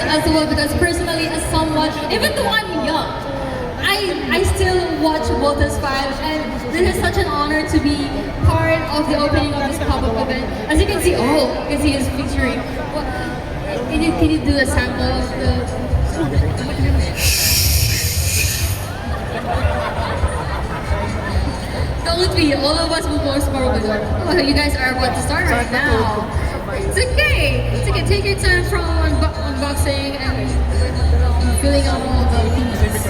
as well because personally, as someone, even though I'm young, I still watch Voltes 5 and this is such an honor to be part of the opening of this pop-up event. As you can see, you can see his featuring. Can you do a sample of the... Don't be, all of us will most probably work. Oh, you guys are about to start right now. It's okay. It's okay. Take your time from unboxing and filling out all the pieces.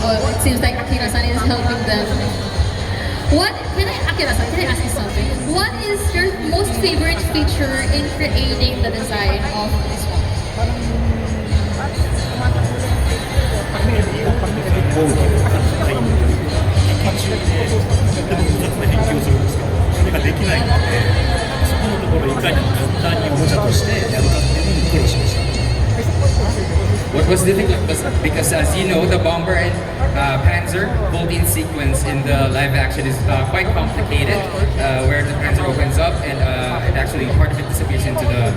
Oh, it seems like Akira-san is helping them. Akira-san, can I ask you something? What is your most favorite feature in creating the design of this one? それができないので、そこのところいかに簡単におもちゃとしてやるかっていうのに苦労しました。 What was difficult was because, as you know, the Bomber and Panzer Voltine sequence in the live action is quite complicated, where the Panzer opens up and it actually part of it disappears into the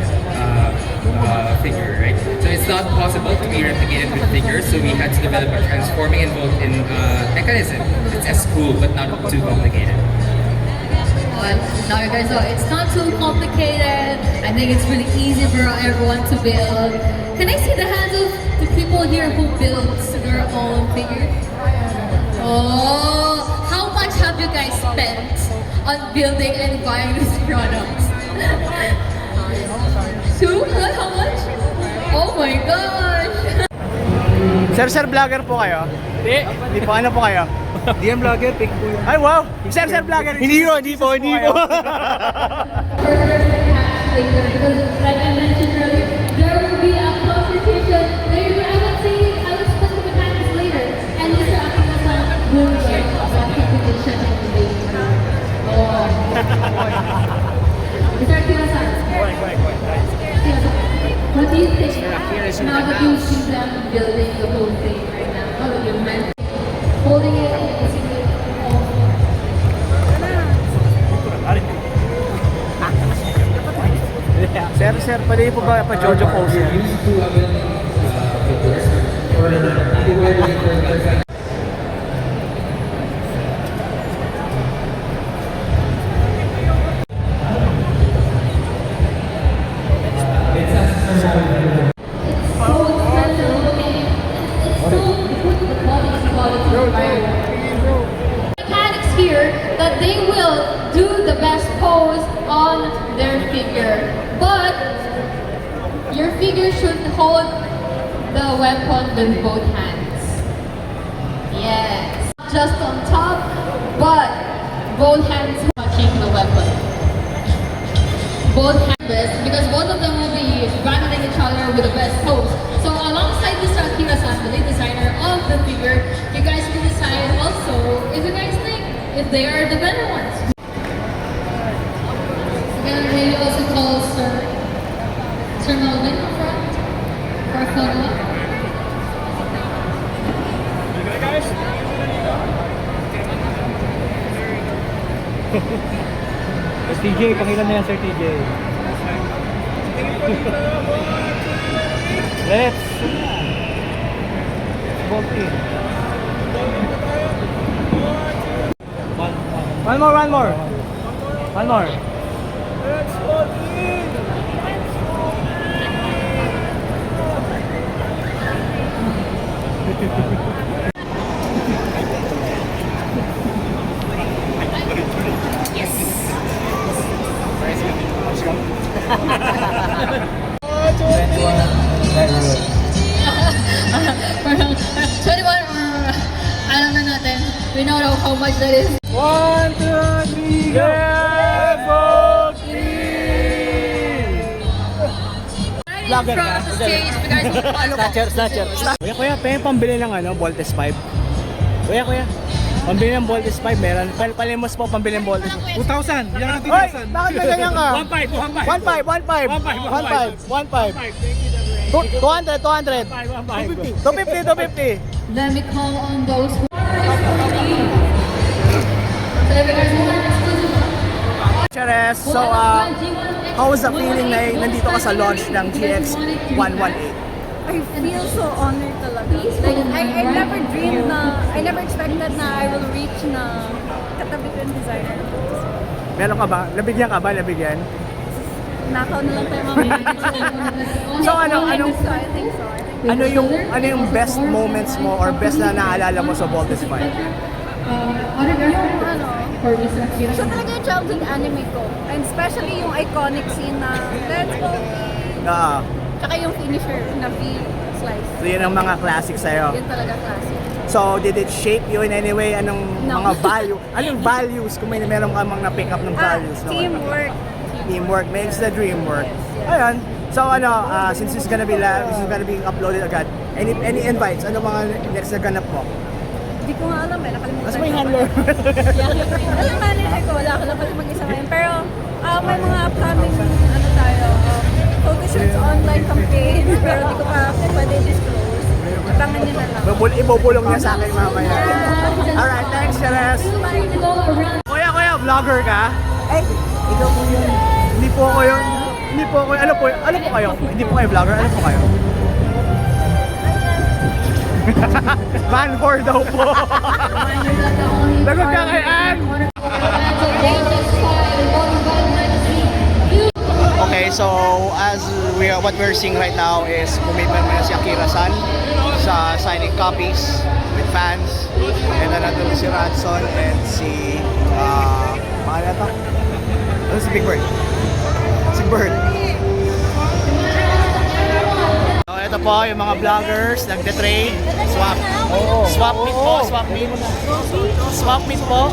figure, right? So it's not possible to be replicated with figures, so we had to develop a transforming and Voltine mechanism. It's as cool, but not too complicated. Now you guys know it's not too complicated. I think it's really easy for everyone to build. Can I see the hands of the people here who build their own figures? Oh, how much have you guys spent on building and buying these products? How much? Oh my gosh! Sir, vlogger po kayo? Hindi po, ano po kayo? DM vlogger, pick po yun. Ay, wow! Sir, vlogger! Hindi po. Because like I mentioned earlier, there will be a competition later. I will spend the mechanics later. And Mr. Akira-san will get a competition later. Mr. Akira-san. What do you think? Now that you see them building the whole thing right now, how do you mention holding it and seeing it all? Sir, pwede po ba pa-Jojo pose? Mechanics here that they will do the best pose on their figure, but your figure should hold the weapon with both hands. Yes, just on top, but both hands touching the weapon. Both hands, because both of them will be battling each other with the best pose. So alongside Mr. Akira-san, the lead designer of the figure, you guys can decide also if you guys think if they are the better ones. Again, maybe also call Sir Melvin in front for a photo. Sir TJ, pakilan na yan, Sir TJ. Let's Voltine. One more. Let's Voltine. Parang 21, alam na natin. We know how much that is. 1, 2, 3, go! Vlogger ka? From the stage, you guys will follow. Snatcher. Kuya, pwede pambili ng Voltes 5? Kuya, pambili ng Voltes 5 meron. Palimos po pambili ng Voltes 5. 2,000! Yan ang Hoy! Bakit may ganyan ka? 1.5. 200. 250. Let me call on those who are exclusive. So if you guys want exclusive, Cheres, so how was the feeling na nandito ka sa launch ng GX118? I feel so honored talaga. Like, I never dreamed I never expected na I will reach na katabi ko yung designer. Meron ka ba? Nabigyan ka ba? Nabigyan? Nakaw na lang tayo mamaya. So, anong, So, I think so. ano yung best moments mo or best na naalala mo sa Voltes 5? So talaga yung childhood anime ko. And especially yung iconic scene na Let's Go! Tsaka yung finisher na V-slice. So yun ang mga classics sa'yo. Yun talaga classic. So did it shape you in any way? Anong No. mga value? Anong values? Kung meron ka mga na-pick up ng values. no? Teamwork. Teamwork makes the dream work. Ayun. So since this is gonna be uploaded agad, any invites? Ano mga next na ganap mo? Hindi ko nga alam nakalimutan. Mas may ko pa. handler. Alam manager ko, wala ko lang pala mag-isa ngayon. Pero may mga upcoming photoshoot online campaign. Pero di ko pa pwede disclose. Abangan nyo na lang. Ibubulong niya sa akin mamaya. Alright, thanks, Cheres. Kuya, vlogger ka? Ay, ikaw po yun. Hindi po ako yun. Ano po kayo? Hindi po kayo vlogger? Ano po kayo? Man whore daw po. Lagot ka kay Ann. Okay, so what we're seeing right now is pumipan na si Akira-san sa signing copies with fans. And then nandun si Radson and si pangalan to? Ano si Big Bird? Si Bird. So ito po yung mga vloggers nagte-trade. Swap meet po.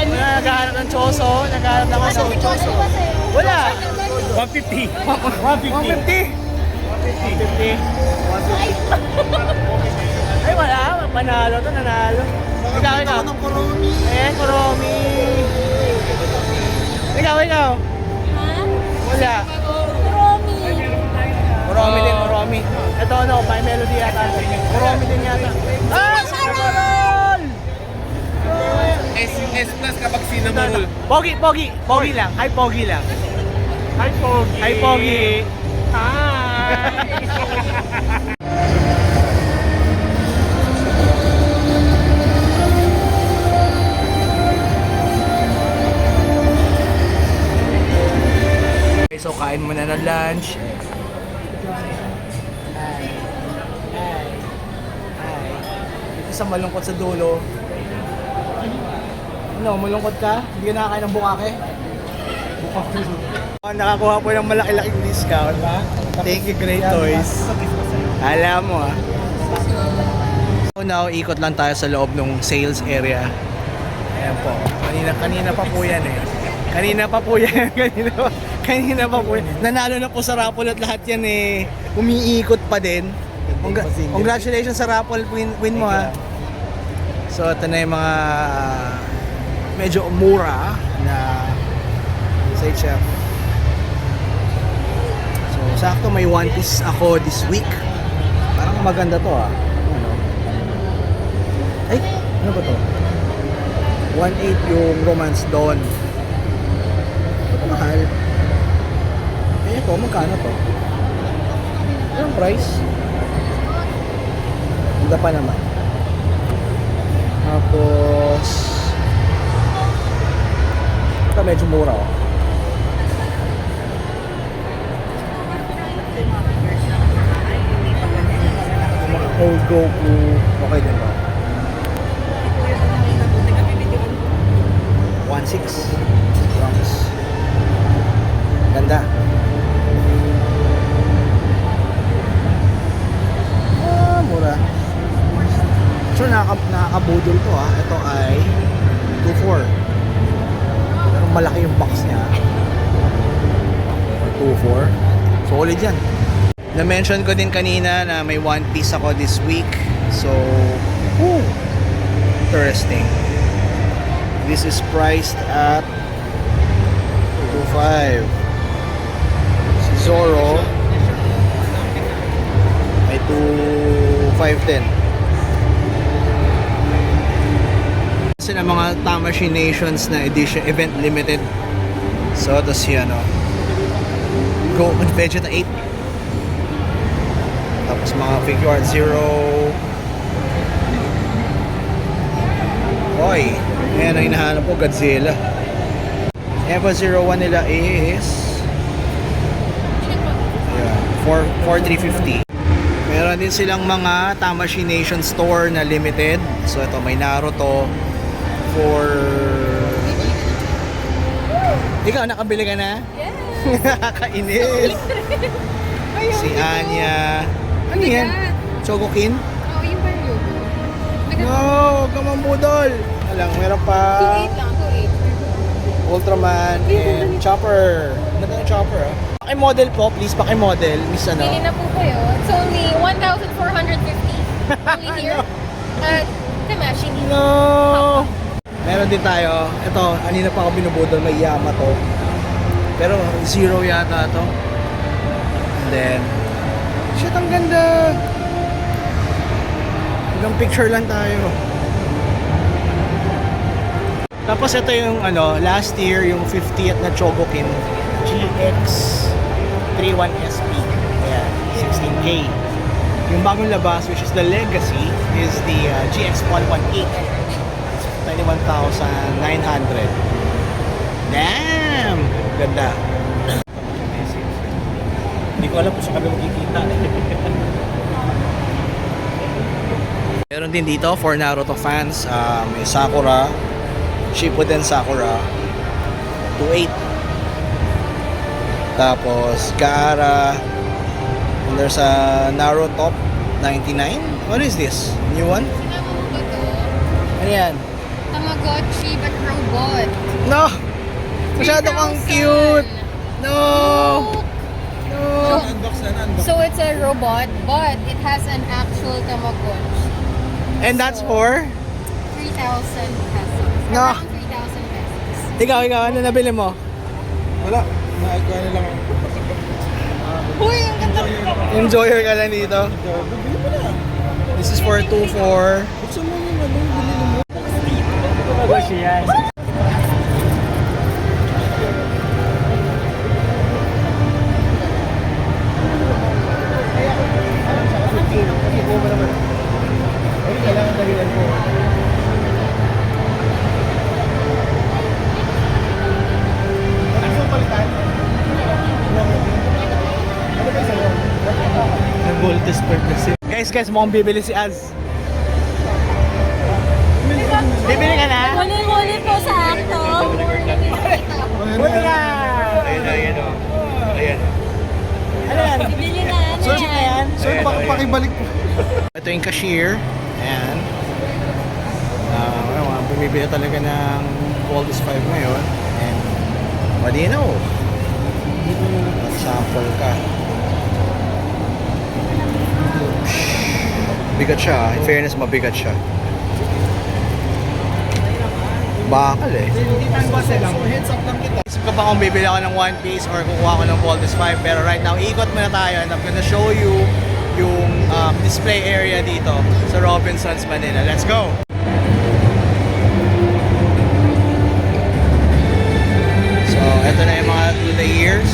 Naghahanap ng choso. Naghahanap ng choso. Wala. 150. 150. Ay wala, panalo to, nanalo. Ikaw. Kuromi. Ikaw. Wala. Kuromi. Ito may melody yata. Kuromi din yata. Cinnamon! S plus kapag cinnamon. Pogi lang. Hi, Pogi lang. Hi, Pogi. Okay, so kain muna ng lunch. Ito sa malungkot sa dulo. Ano, malungkot ka? Hindi ka nakakain ng bukake? Nakakuha po ng malaki-laking discount, ha? Thank you, Great Toys. Alam mo, ha? So now, ikot lang tayo sa loob ng sales area. Ayan po. Kanina pa po yan, eh. Kanina pa po yan. Nanalo na po sa raffle at lahat yan, eh. Umiikot pa din. Congratulations sa raffle win mo, ha? So, ito na yung mga medyo mura na sa HF. So, sakto may one piece ako this week. Parang maganda to, ah. Ano? Ay, ano ba to? 1.8 yung Romance Dawn. Ito mahal. Eh, ito, magkano to? Anong price? Ganda pa naman. Tapos ito medyo mura, oh. Mga old Goku, okay din ba? 1.6 grams. Ganda. Mura. So nakakabudol to, ha. Ito ay 2.4. Pero malaki yung box niya. 2.4. Solid yan. Na-mention ko din kanina na may one piece ako this week. So, interesting. This is priced at 2.5. Si Zoro ay 2.5 din. Kasi ng mga Tamashii Nations na edition, event limited So, ito si ano, Go Vegeta 8. Tapos mga figure art Zero. Oy, ayan ang hinahanap ko, Godzilla. Eva 01 nila is 4,350. Meron din silang mga Tamashii Nation store na limited. So ito may Naruto for... Ikaw, nakabili ka na? Yes! Kainis! Si Anya. Ano yan? Chogokin? Oh, yung ba yun? No, kamambudol! Alang, meron pa 2.8 lang, 2.8. Ultraman and Chopper. Ganda ng Chopper ah. Paki-model po, please. Paki-model. Miss ano? Pili na po kayo. It's only 1,450 only here at Tamashii. No! Meron din tayo. Ito, kanina pa ako binubudol. May Yamato. Pero zero yata to. And then, shit, ang ganda! Ilang picture lang tayo. Tapos ito yung ano, last year yung 50th na Chogokin GX31SP. Ayan, 16K. Yung bagong labas, which is the Legacy, is the GX118. 21,900. Damn! Ganda. Hindi ko alam kung saan kami makikita. Meron din dito for Naruto fans, may Sakura, Shippuden Sakura, 2.8. Tapos Gaara, and there's a Naruto 99. What is this? New one? Sinama mo ba to? Ano yan? Tamagotchi but robot. No! Masyado kang 3,000. cute! No! No! Unbox na na-unbox. So it's a robot, but it has an actual Tamagotchi. And that's for? 3,000 pesos. No. Around 3,000 pesos. Ikaw, ano nabili mo? Wala. Naikuha na lang ako. Uy, ang ganda ko. Enjoyer ka lang dito. Bibili mo na. This is for 2.4. Buksan mo yung ano, bibili mo. Guys, mukhang bibili si Az. Bibili ka na? Muli po sa acto. Bibili ka! Ayan o. Ayan. Ano yan? Bibili na. So, yan? So, pakibalik po. Ito yung cashier. Ayan. Bumibili talaga ng Goldis 5 ngayon. And, what do you know? Sample ka. Bigat siya. In fairness, mabigat siya. Bakal eh. Heads up lang kita. Isip ko pa kung bibili ako ng One Piece or kukuha ko ng Goldis 5. Pero right now, ikot muna tayo and I'm gonna show you yung display area dito sa Robinsons Manila. Let's go! So, eto na yung mga through the years.